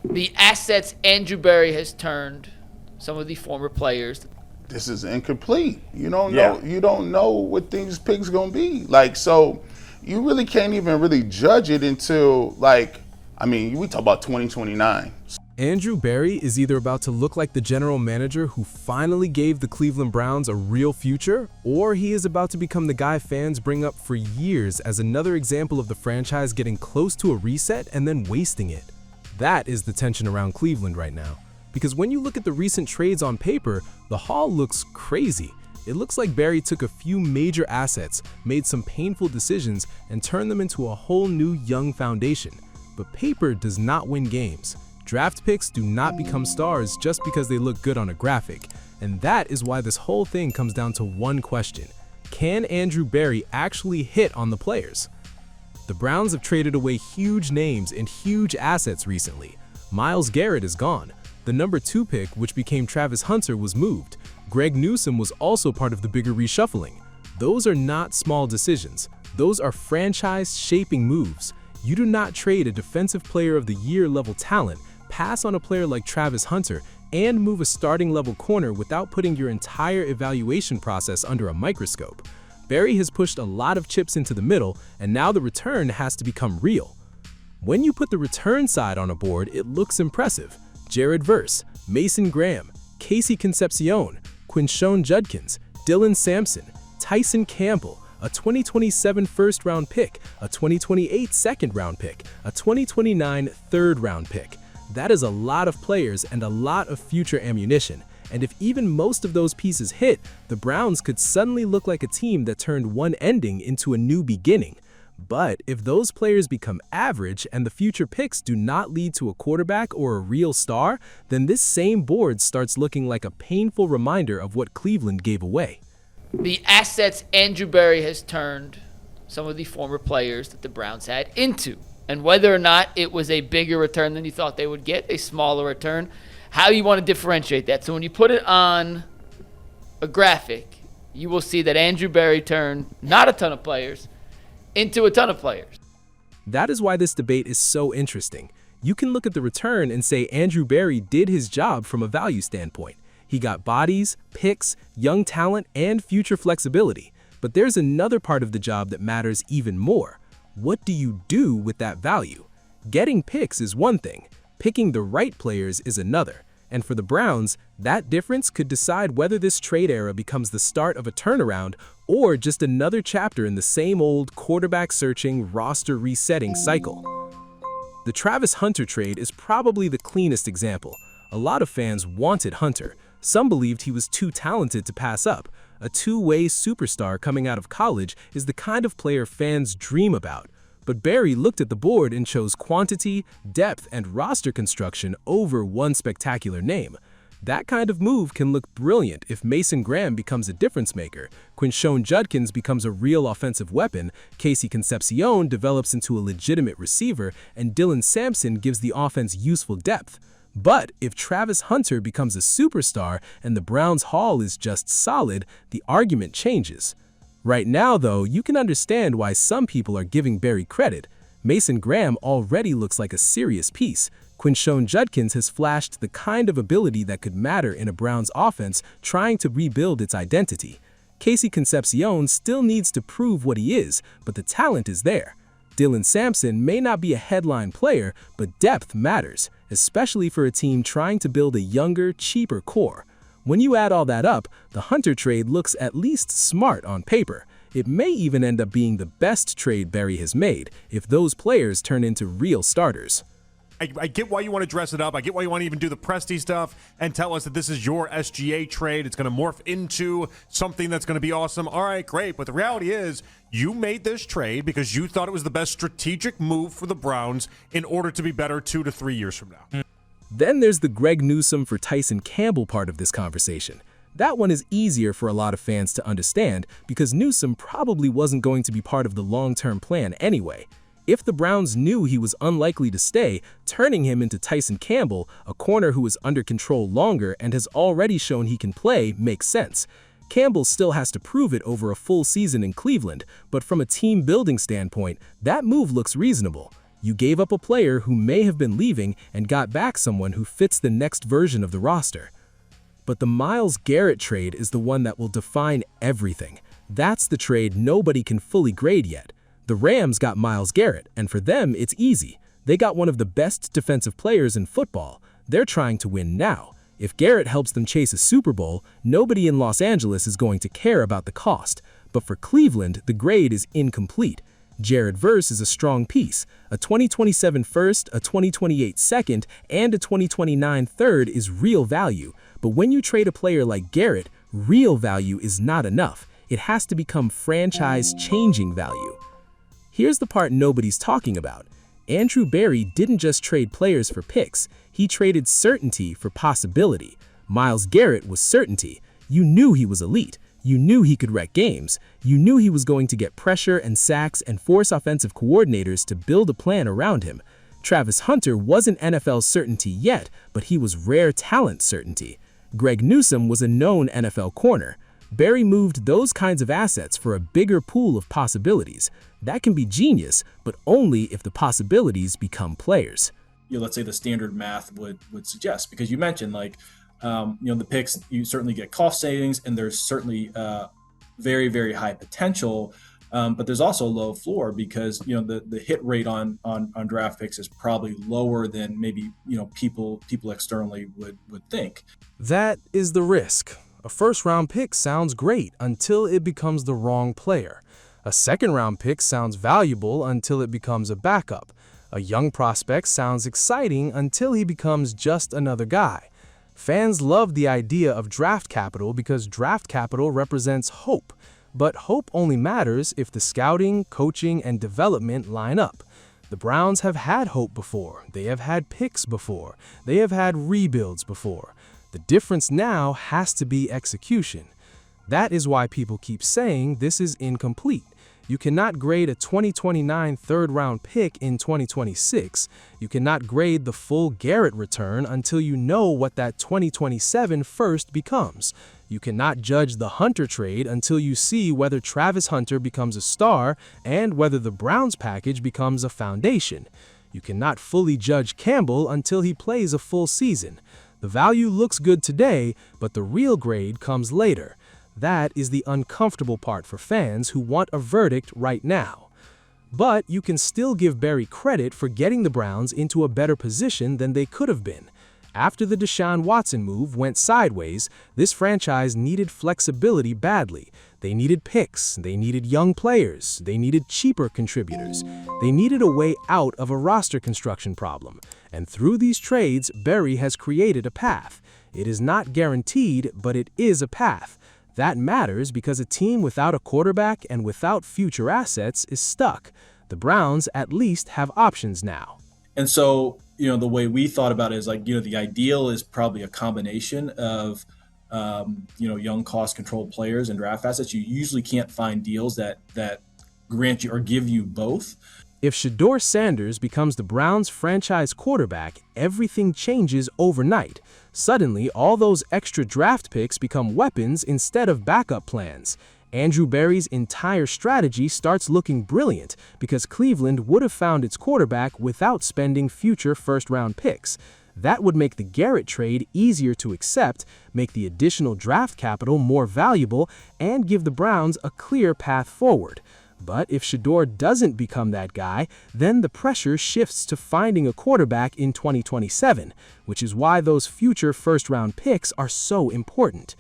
The assets Andrew Berry has turned some of the former players. This is incomplete. You don't Yeah. know. You don't know what these picks gonna be like. So you really can't even really judge it until we talk about 2029. Andrew Berry is either about to look like the general manager who finally gave the Cleveland Browns a real future, or he is about to become the guy fans bring up for years as another example of the franchise getting close to a reset and then wasting it. That is the tension around Cleveland right now. Because when you look at the recent trades on paper, the haul looks crazy. It looks like Berry took a few major assets, made some painful decisions, and turned them into a whole new young foundation. But paper does not win games. Draft picks do not become stars just because they look good on a graphic. And that is why this whole thing comes down to one question. Can Andrew Berry actually hit on the players? The Browns have traded away huge names and huge assets recently. Myles Garrett is gone. The number 2 pick, which became Travis Hunter, was moved. Greg Newsome was also part of the bigger reshuffling. Those are not small decisions. Those are franchise-shaping moves. You do not trade a Defensive Player of the Year level talent, pass on a player like Travis Hunter, and move a starting level corner without putting your entire evaluation process under a microscope. Berry has pushed a lot of chips into the middle, and now the return has to become real. When you put the return side on a board, it looks impressive. Jared Verse, Mason Graham, Casey Concepcion, Quinshon Judkins, Dylan Sampson, Tyson Campbell, a 2027 first-round pick, a 2028 second-round pick, a 2029 third-round pick. That is a lot of players and a lot of future ammunition. And if even most of those pieces hit, the Browns could suddenly look like a team that turned one ending into a new beginning. But if those players become average and the future picks do not lead to a quarterback or a real star, then this same board starts looking like a painful reminder of what Cleveland gave away. The assets Andrew Berry has turned some of the former players that the Browns had into. And whether or not it was a bigger return than you thought they would get, a smaller return, how you want to differentiate that. So when you put it on a graphic, you will see that Andrew Berry turned not a ton of players into a ton of players. That is why this debate is so interesting. You can look at the return and say Andrew Berry did his job from a value standpoint. He got bodies, picks, young talent, and future flexibility. But there's another part of the job that matters even more. What do you do with that value? Getting picks is one thing. Picking the right players is another. And for the Browns, that difference could decide whether this trade era becomes the start of a turnaround or just another chapter in the same old quarterback-searching, roster-resetting cycle. The Travis Hunter trade is probably the cleanest example. A lot of fans wanted Hunter. Some believed he was too talented to pass up. A two-way superstar coming out of college is the kind of player fans dream about. But Berry looked at the board and chose quantity, depth, and roster construction over one spectacular name. That kind of move can look brilliant if Mason Graham becomes a difference maker, Quinshon Judkins becomes a real offensive weapon, Casey Concepcion develops into a legitimate receiver, and Dylan Sampson gives the offense useful depth. But if Travis Hunter becomes a superstar and the Browns' haul is just solid, the argument changes. Right now, though, you can understand why some people are giving Berry credit. Mason Graham already looks like a serious piece. Quinshon Judkins has flashed the kind of ability that could matter in a Browns offense trying to rebuild its identity. Casey Concepcion still needs to prove what he is, but the talent is there. Dylan Sampson may not be a headline player, but depth matters, especially for a team trying to build a younger, cheaper core. When you add all that up, the Hunter trade looks at least smart on paper. It may even end up being the best trade Berry has made if those players turn into real starters. I get why you want to dress it up. I get why you want to even do the Presti stuff and tell us that this is your SGA trade. It's going to morph into something that's going to be awesome. All right, great. But the reality is you made this trade because you thought it was the best strategic move for the Browns in order to be better 2 to 3 years from now. Then there's the Greg Newsome for Tyson Campbell part of this conversation. That one is easier for a lot of fans to understand because Newsome probably wasn't going to be part of the long-term plan anyway. If the Browns knew he was unlikely to stay, turning him into Tyson Campbell, a corner who is under control longer and has already shown he can play, makes sense. Campbell still has to prove it over a full season in Cleveland, but from a team-building standpoint, that move looks reasonable. You gave up a player who may have been leaving and got back someone who fits the next version of the roster. But the Myles Garrett trade is the one that will define everything. That's the trade nobody can fully grade yet. The Rams got Myles Garrett, and for them, it's easy. They got one of the best defensive players in football. They're trying to win now. If Garrett helps them chase a Super Bowl, nobody in Los Angeles is going to care about the cost. But for Cleveland, the grade is incomplete. Shedeur Sanders is a strong piece. A 2027 first, a 2028 second, and a 2029 third is real value. But when you trade a player like Garrett, real value is not enough. It has to become franchise-changing value. Here's the part nobody's talking about. Andrew Berry didn't just trade players for picks. He traded certainty for possibility. Myles Garrett was certainty. You knew he was elite. You knew he could wreck games. You knew he was going to get pressure and sacks and force offensive coordinators to build a plan around him. Travis Hunter wasn't NFL certainty yet, but he was rare talent certainty. Greg Newsome was a known NFL corner. Berry moved those kinds of assets for a bigger pool of possibilities. That can be genius, but only if the possibilities become players. Let's say the standard math would suggest, because you mentioned the picks, you certainly get cost savings, and there's certainly very, very high potential, but there's also a low floor because the hit rate on draft picks is probably lower than maybe people externally would think. That is the risk. A first-round pick sounds great until it becomes the wrong player. A second-round pick sounds valuable until it becomes a backup. A young prospect sounds exciting until he becomes just another guy. Fans love the idea of draft capital because draft capital represents hope. But hope only matters if the scouting, coaching, and development line up. The Browns have had hope before. They have had picks before. They have had rebuilds before. The difference now has to be execution. That is why people keep saying this is incomplete. You cannot grade a 2029 third-round pick in 2026. You cannot grade the full Garrett return until you know what that 2027 first becomes. You cannot judge the Hunter trade until you see whether Travis Hunter becomes a star and whether the Browns package becomes a foundation. You cannot fully judge Campbell until he plays a full season. The value looks good today, but the real grade comes later. That is the uncomfortable part for fans who want a verdict right now. But you can still give Berry credit for getting the Browns into a better position than they could have been. After the Deshaun Watson move went sideways, this franchise needed flexibility badly. They needed picks, they needed young players, they needed cheaper contributors. They needed a way out of a roster construction problem. And through these trades, Berry has created a path. It is not guaranteed, but it is a path. That matters because a team without a quarterback and without future assets is stuck. The Browns at least have options now. And so, the way we thought about it is the ideal is probably a combination of, young cost controlled players and draft assets. You usually can't find deals that grant you or give you both. If Shedeur Sanders becomes the Browns' franchise quarterback, everything changes overnight. Suddenly, all those extra draft picks become weapons instead of backup plans. Andrew Berry's entire strategy starts looking brilliant because Cleveland would have found its quarterback without spending future first-round picks. That would make the Garrett trade easier to accept, make the additional draft capital more valuable, and give the Browns a clear path forward. But if Shedeur doesn't become that guy, then the pressure shifts to finding a quarterback in 2027, which is why those future first-round picks are so important.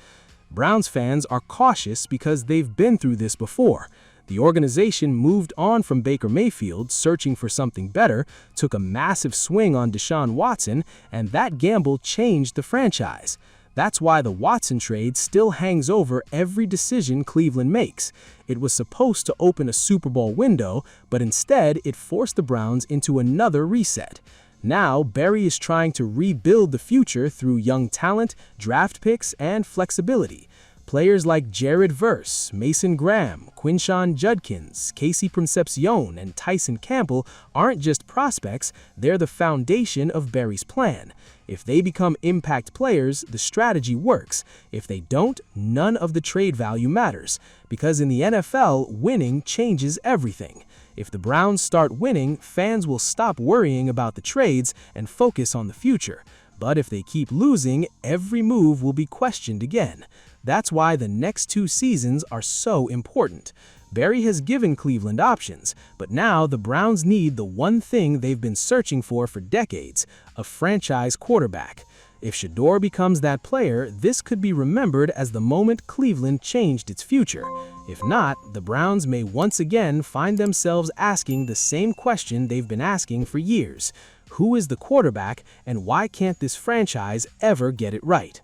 Browns fans are cautious because they've been through this before. The organization moved on from Baker Mayfield, searching for something better, took a massive swing on Deshaun Watson, and that gamble changed the franchise. That's why the Watson trade still hangs over every decision Cleveland makes. It was supposed to open a Super Bowl window, but instead it forced the Browns into another reset. Now, Berry is trying to rebuild the future through young talent, draft picks, and flexibility. Players like Shedeur Sanders, Mason Graham, Quinshon Judkins, Concepcion, and Tyson Campbell aren't just prospects, they're the foundation of Berry's plan. If they become impact players, the strategy works. If they don't, none of the trade value matters. Because in the NFL, winning changes everything. If the Browns start winning, fans will stop worrying about the trades and focus on the future. But if they keep losing, every move will be questioned again. That's why the next 2 seasons are so important. Barry has given Cleveland options, but now the Browns need the one thing they've been searching for decades, a franchise quarterback. If Shedeur becomes that player, this could be remembered as the moment Cleveland changed its future. If not, the Browns may once again find themselves asking the same question they've been asking for years. Who is the quarterback, and why can't this franchise ever get it right?